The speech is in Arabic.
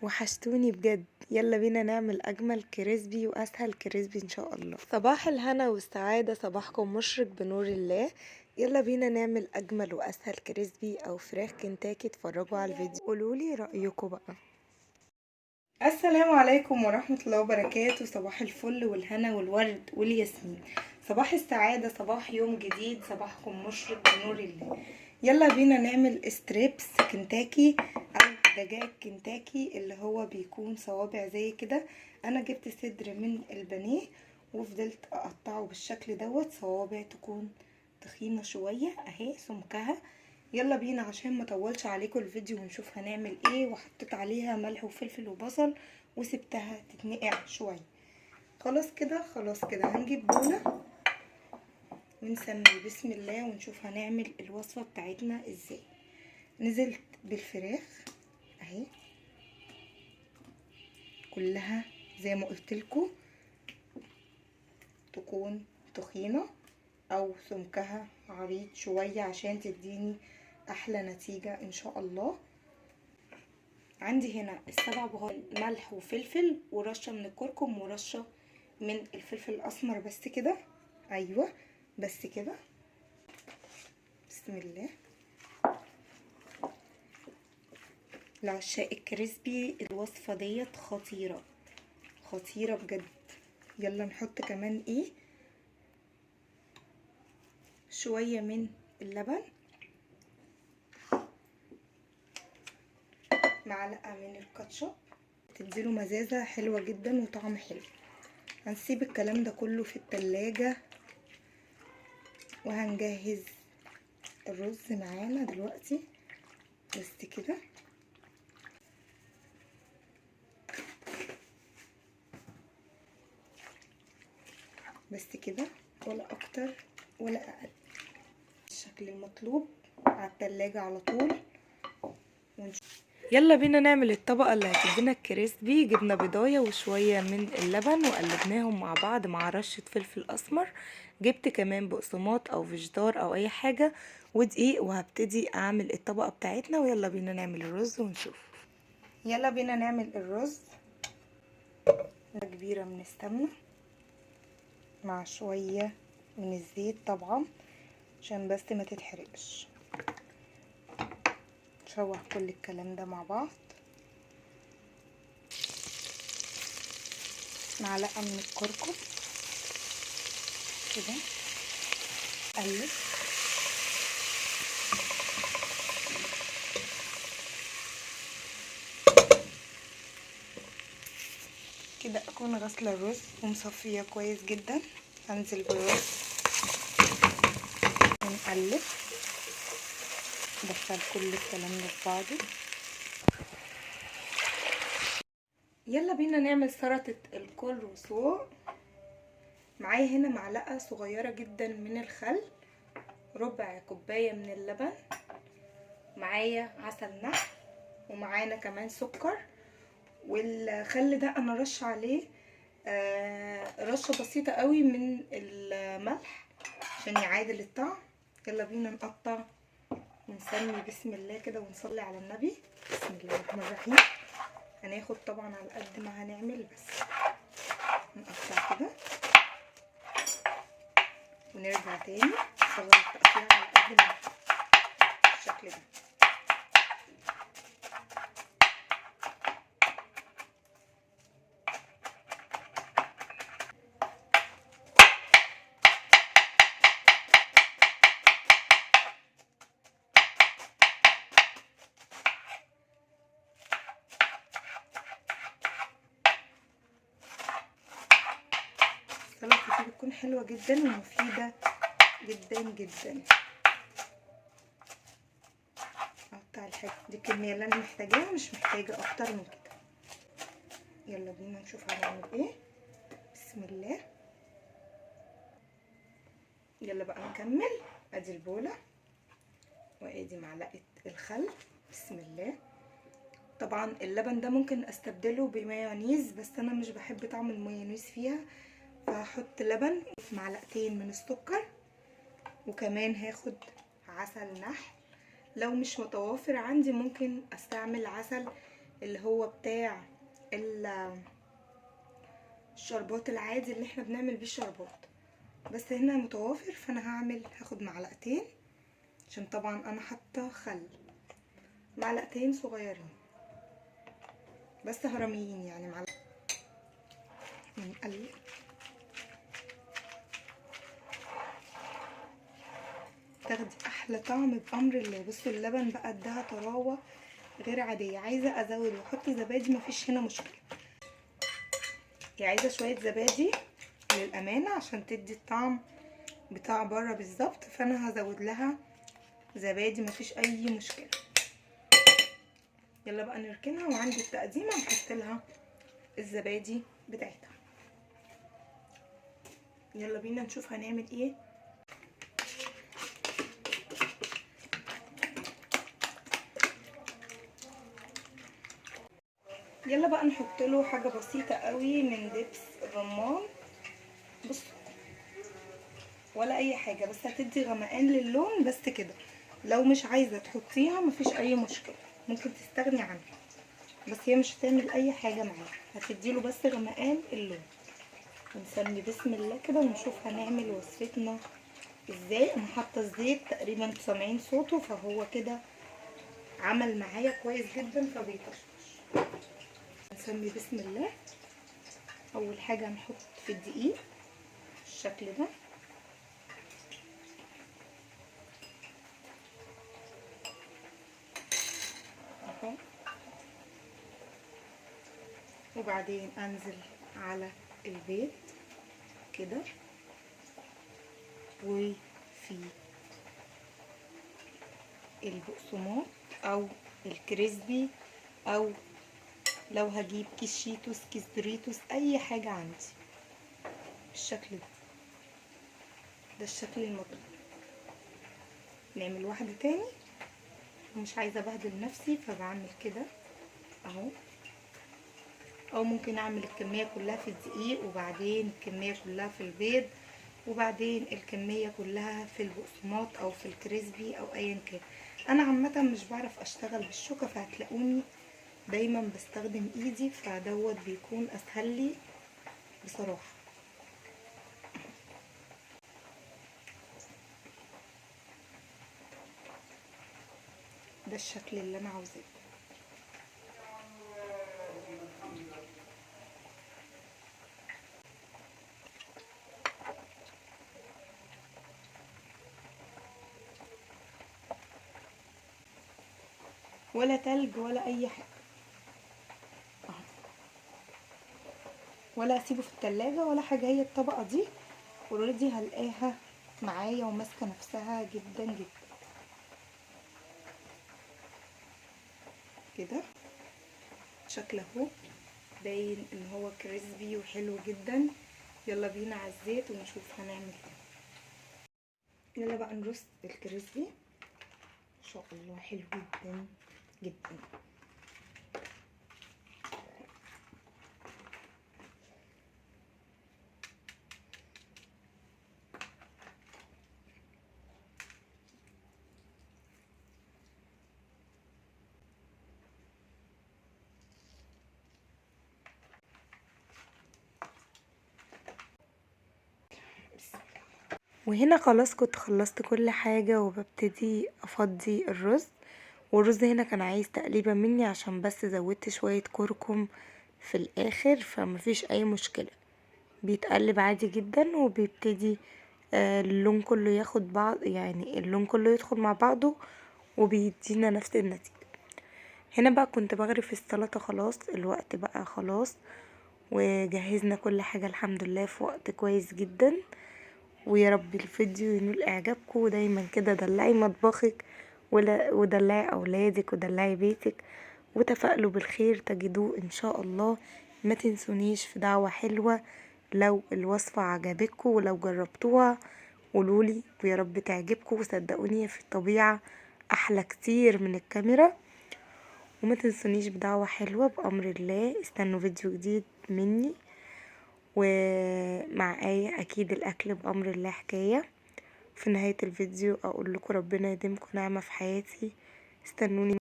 وحشتوني بجد. يلا بينا نعمل اجمل كريسبي واسهل كريسبي ان شاء الله. صباح الهنا والسعادة، صباحكم مشرق بنور الله. يلا بينا نعمل اجمل واسهل كريسبي او فراخ كنتاكي. اتفرجوا على الفيديو قولولي رأيكم بقى. السلام عليكم ورحمة الله وبركاته. صباح الفل والهنا والورد والياسمين، صباح السعادة، صباح يوم جديد، صباحكم مشرق بنور الله. يلا بينا نعمل ستريبس كنتاكي او دجاج كنتاكي اللي هو بيكون صوابع زي كده. انا جبت صدر من البانيه وفضلت اقطعه بالشكل دوت صوابع تكون تخينة شوية اهي سمكها. يلا بينا عشان ما اطولش عليكم الفيديو ونشوف هنعمل ايه. وحطيت عليها ملح وفلفل وبصل وسبتها تتنقع شويه. خلاص كده هنجيب بوله ونسمي بسم الله ونشوف هنعمل الوصفه بتاعتنا ازاي. نزلت بالفراخ اهي كلها زي ما قلتلكوا تكون تخينه او سمكها عريض شويه عشان تديني احلى نتيجه ان شاء الله. عندي هنا السبع بهارات ملح وفلفل ورشه من الكركم ورشه من الفلفل الاسمر بس كده. ايوه بس كده. بسم الله. لعشاق الكريسبي الوصفه ديت خطيره خطيره بجد. يلا نحط كمان ايه شويه من اللبن، معلقه من الكاتشب تديله مزازه حلوه جدا وطعم حلو. هنسيب الكلام ده كله في التلاجة وهنجهز الرز معانا دلوقتي بس كده. بس كده ولا اكتر ولا اقل. الشكل المطلوب على التلاجة على طول ونشوف. يلا بينا نعمل الطبقة اللي هتدينا الكريسبي. جبنا بيضاية وشوية من اللبن وقلبناهم مع بعض مع رشة فلفل اسمر. جبت كمان بقسماط او فيجيتار او اي حاجة ودقيق وهبتدي اعمل الطبقة بتاعتنا. ويلا بينا نعمل الرز ونشوف. يلا بينا نعمل الرز. كبيرة من السمنة مع شوية من الزيت طبعا عشان بس ما تتحرقش. نشوح كل الكلام ده مع بعض. معلقة من الكركم كده قلب. كده اكون غسله الرز ومصفيه كويس جدا. هنزل بالرز ونقلب ندخل كل الكلام ده في بعضه. يلا بينا نعمل سلطه الكولسلو. معايا هنا معلقه صغيره جدا من الخل، ربع كوبايه من اللبن، معايا عسل نحل، ومعانا كمان سكر. والخل ده انا رش عليه رشه بسيطه قوي من الملح عشان يعادل الطعم. يلا بينا نقطع ونسمي بسم الله كده ونصلي على النبي. بسم الله الرحمن الرحيم. هناخد طبعا على قد ما هنعمل بس نقطع كده ونرجع تاني نصغر التقطيع على قد ما بالشكل ده. السلطه دي بتكون حلوه جدا ومفيده جدا جدا. اقطع الحاجه دي الكميه اللي انا محتاجاها، مش محتاجه اكتر من كده. يلا بينا نشوف هنعمل ايه. بسم الله. يلا بقى نكمل. ادي البوله وادي معلقه الخل. بسم الله. طبعا اللبن ده ممكن استبدله بمايونيز بس انا مش بحب طعم المايونيز فيها، فهحط لبن. معلقتين من السكر وكمان هاخد عسل نحل. لو مش متوافر عندي ممكن استعمل عسل اللي هو بتاع الشربات العادي اللي احنا بنعمل بيه الشربات، بس هنا متوافر، فانا هاخد معلقتين، عشان طبعا انا حاطه خل، معلقتين صغيرين بس هرميين يعني، معلقه ونقلب. تاخدي احلى طعم بامر الله. بصوا اللبن بقى اداها طراوه غير عاديه. عايزه ازود واحط زبادي مفيش هنا مشكله، عايزه شويه زبادي للامانه عشان تدي الطعم بتاع بره بالظبط، فانا هزود لها زبادي مفيش اي مشكله. يلا بقى نركنها، وعندي التقديمه نحط لها الزبادي بتاعتها. يلا بينا نشوف هنعمل ايه. يلا بقى نحط له حاجه بسيطه قوي من دبس الرمان. بصوا ولا اي حاجه، بس هتدي غمقان للون بس كده. لو مش عايزه تحطيها مفيش اي مشكله، ممكن تستغني عنها، بس هي مش هتعمل اي حاجه معاها، هتديله بس غمقان اللون. نسمي بسم الله كده ونشوف هنعمل وصفتنا ازاي. انا حاطه الزيت تقريبا سامعين صوته، فهو كده عمل معايا كويس جدا فبيطشطش. نسمي بسم الله. اول حاجه هنحط في الدقيق بالشكل ده اهو، وبعدين انزل على البيض كده، وفي البقسماط او الكريسبي، او لو هجيب كيس شيتوس كيس دوريتوس اي حاجه عندي بالشكل ده. ده الشكل المطلوب. نعمل واحده تاني، ومش عايزه ابهدل نفسي فبعمل كده اهو، او ممكن اعمل الكميه كلها في الدقيق، وبعدين الكميه كلها في البيض، وبعدين الكميه كلها في البقسماط او في الكريسبي او ايا كان. انا عامه مش بعرف اشتغل بالشوكه، فهتلاقوني دايما بستخدم ايدي، فدوت بيكون اسهل لي بصراحه. ده الشكل اللي انا عاوزاه. ولا تلج ولا اي حاجه اهو، ولا اسيبه في التلاجة ولا حاجه. هي الطبقه دي اوريدي هلاقيها معايا وماسكه نفسها جدا جدا كده. شكل اهو باين ان هو كريسبي وحلو جدا. يلا بينا على الزيت ونشوف هنعمل ايه. يلا بقى نرص الكريسبي ان شاء الله حلو جدا جدا. وهنا خلاص كنت خلصت كل حاجة، وببتدي افضي الرز. والرز هنا كان عايز تقليبة مني عشان بس زودت شوية كركم في الاخر، فمفيش اي مشكلة، بيتقلب عادي جدا. وبيبتدي اللون كله ياخد بعض، يعني اللون كله يدخل مع بعضه، وبيدينا نفس النتيجة. هنا بقى كنت بغرف السلطة، خلاص الوقت بقى خلاص، وجهزنا كل حاجة الحمد لله في وقت كويس جدا. ويا رب الفيديو ينول اعجابكم، ودايما كده دلعي مطبخك ودلعي اولادك ودلعي بيتك، وتفائلوا بالخير تجدوه ان شاء الله. ما تنسونيش في دعوة حلوة لو الوصفة عجبتكم، ولو جربتوها قولولي، ويا رب تعجبكم. وصدقوني في الطبيعة احلى كتير من الكاميرا. وما تنسونيش بدعوة حلوة بأمر الله. استنوا فيديو جديد مني، ومع آية أكيد الأكل بأمر الله حكاية. في نهاية الفيديو أقول لكم ربنا يديمكم نعمة في حياتي. استنوني.